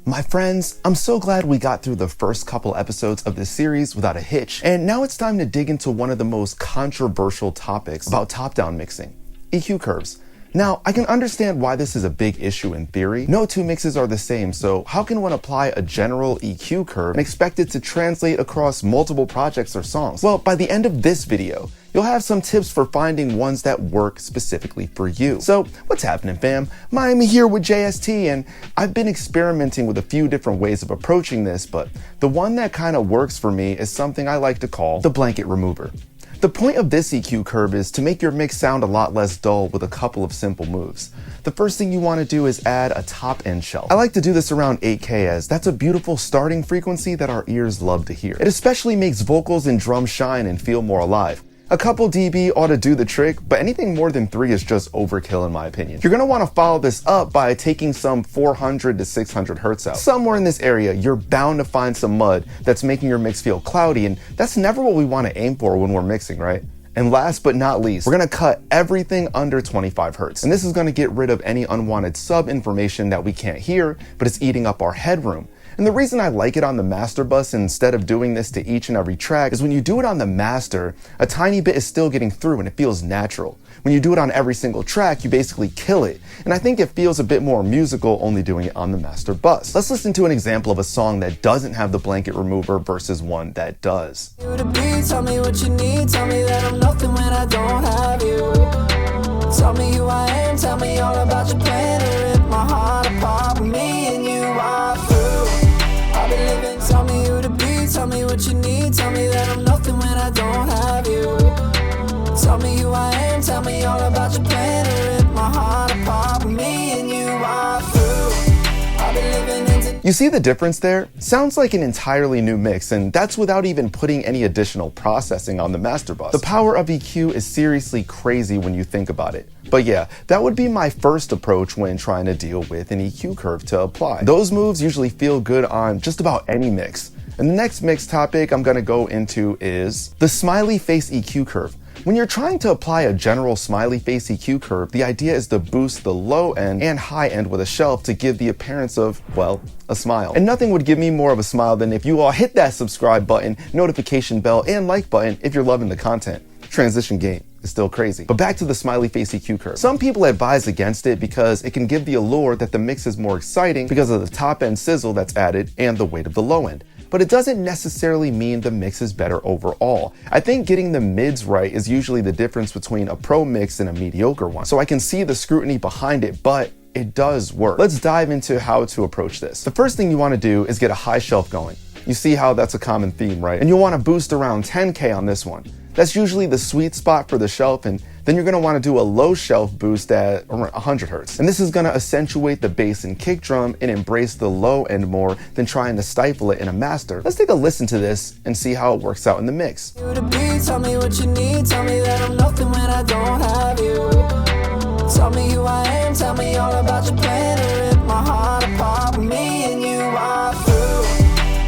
My friends, I'm so glad we got through the first couple episodes of this series without a hitch, and now it's time to dig into one of the most controversial topics about top-down mixing, EQ curves. Now, I can understand why this is a big issue in theory. No two mixes are the same, so how can one apply a general EQ curve and expect it to translate across multiple projects or songs? Well, by the end of this video, you'll have some tips for finding ones that work specifically for you. So, what's happening, fam? Miami here with JST, and I've been experimenting with a few different ways of approaching this, but the one that kind of works for me is something I like to call the blanket remover. The point of this EQ curve is to make your mix sound a lot less dull with a couple of simple moves. The first thing you want to do is add a top-end shelf. I like to do this around 8K as that's a beautiful starting frequency that our ears love to hear. It especially makes vocals and drums shine and feel more alive. A couple dB ought to do the trick, but anything more than 3 is just overkill in my opinion. You're going to want to follow this up by taking some 400 to 600 hertz out. Somewhere in this area, you're bound to find some mud that's making your mix feel cloudy, and that's never what we want to aim for when we're mixing, right? And last but not least, we're going to cut everything under 25 hertz. And this is going to get rid of any unwanted sub information that we can't hear, but it's eating up our headroom. And the reason I like it on the master bus instead of doing this to each and every track is when you do it on the master, a tiny bit is still getting through and it feels natural. When you do it on every single track, you basically kill it. And I think it feels a bit more musical only doing it on the master bus. Let's listen to an example of a song that doesn't have the blanket remover versus one that does. Tell me what you need, tell me that I'm nothing when I don't have you. Tell me who I am, tell me all about your plan, or rip my heart apart with me and you are through. I've been living, tell me who to be, tell me what you need, tell me that I'm nothing when I don't have you. Tell me who I am, tell me all about your plan, or rip my heart apart with me and you are through. I've been living into... You see the difference there? Sounds like an entirely new mix, and that's without even putting any additional processing on the master bus. The power of EQ is seriously crazy when you think about it. But yeah, that would be my first approach when trying to deal with an EQ curve to apply. Those moves usually feel good on just about any mix. And the next mix topic I'm gonna go into is the smiley face EQ curve. When you're trying to apply a general smiley face EQ curve, the idea is to boost the low end and high end with a shelf to give the appearance of, well, a smile. And nothing would give me more of a smile than if you all hit that subscribe button, notification bell, and like button if you're loving the content. Transition game is still crazy. But back to the smiley face EQ curve. Some people advise against it because it can give the allure that the mix is more exciting because of the top end sizzle that's added and the weight of the low end. But it doesn't necessarily mean the mix is better overall. I think getting the mids right is usually the difference between a pro mix and a mediocre one. So I can see the scrutiny behind it, but it does work. Let's dive into how to approach this. The first thing you want to do is get a high shelf going. You see how that's a common theme, right? And you'll want to boost around 10K on this one. That's usually the sweet spot for the shelf, and then you're going to want to do a low shelf boost at around 100 hertz. And this is going to accentuate the bass and kick drum and embrace the low end more than trying to stifle it in a master. Let's take a listen to this and see how it works out in the mix. Tell me what you need, tell me that I'm nothing when I don't have you. Tell me who I am, tell me all about your plan, or rip my heart apart with me and you are through.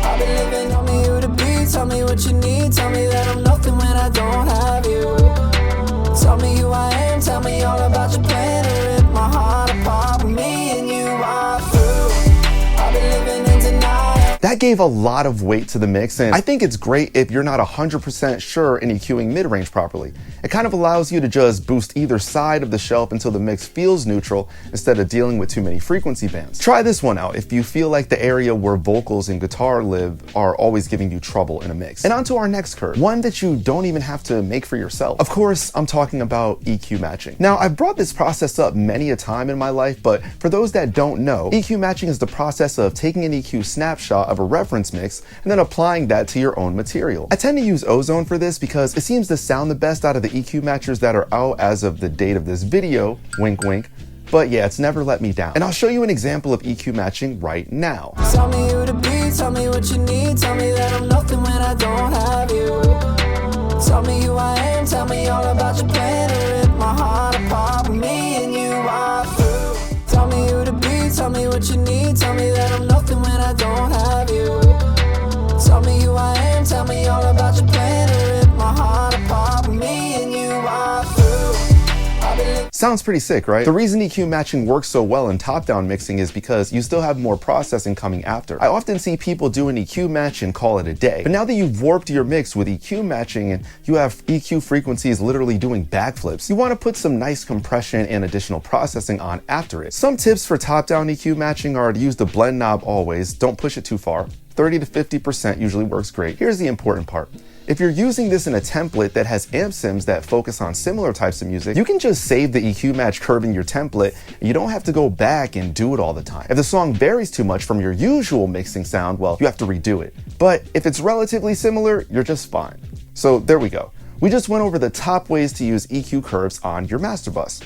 I've been living, tell me who to be, tell me what you need, tell me that I'm nothing when I don't have you. Tell me who I am, tell me all about your plan, or rip my heart apart with me and you are through. I've been living in denial. That gave a lot of weight to the mix, and I think it's great if you're not 100% sure in EQing mid-range properly. It kind of allows you to just boost either side of the shelf until the mix feels neutral instead of dealing with too many frequency bands. Try this one out if you feel like the area where vocals and guitar live are always giving you trouble in a mix. And on to our next curve, one that you don't even have to make for yourself. Of course, I'm talking about EQ matching. Now, I've brought this process up many a time in my life, but for those that don't know, EQ matching is the process of taking an EQ snapshot of a reference mix and then applying that to your own material. I tend to use Ozone for this because it seems to sound the best out of the EQ matchers that are out as of the date of this video, wink wink, but yeah, it's never let me down. And I'll show you an example of EQ matching right now. Tell me who to be, tell me what you need, tell me that I'm nothing when I don't have you. Tell me who I am, tell me all about your plan, or rip my heart apart with me and you are through. Tell me who to be, tell me what you need, tell me that I'm nothing when I don't have you. Tell me who I am, tell me all about your plan, or rip my heart apart with me and you are through. Sounds pretty sick, right? The reason EQ matching works so well in top-down mixing is because you still have more processing coming after. I often see people do an EQ match and call it a day. But now that you've warped your mix with EQ matching and you have EQ frequencies literally doing backflips, you want to put some nice compression and additional processing on after it. Some tips for top-down EQ matching are to use the blend knob always. Don't push it too far. 30 to 50% usually works great. Here's the important part. If you're using this in a template that has amp sims that focus on similar types of music, you can just save the EQ match curve in your template, and you don't have to go back and do it all the time. If the song varies too much from your usual mixing sound, well, you have to redo it. But if it's relatively similar, you're just fine. So there we go. We just went over the top ways to use EQ curves on your master bus.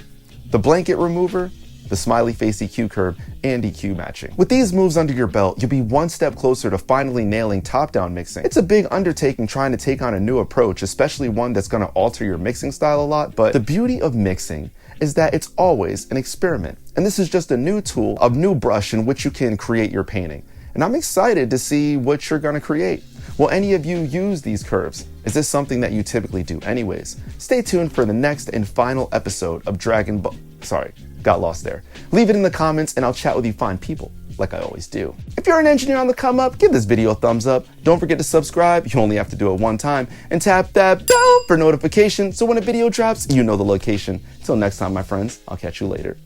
The blanket remover, the smiley face EQ curve, and EQ matching. With these moves under your belt, you'll be one step closer to finally nailing top-down mixing. It's a big undertaking trying to take on a new approach, especially one that's going to alter your mixing style a lot, but the beauty of mixing is that it's always an experiment. And this is just a new tool, a new brush in which you can create your painting. And I'm excited to see what you're going to create. Will any of you use these curves? Is this something that you typically do anyways? Stay tuned for the next and final episode of got lost there. Leave it in the comments and I'll chat with you fine people, like I always do. If you're an engineer on the come up, give this video a thumbs up. Don't forget to subscribe, you only have to do it one time, and tap that bell for notifications so when a video drops, you know the location. Until next time, my friends, I'll catch you later.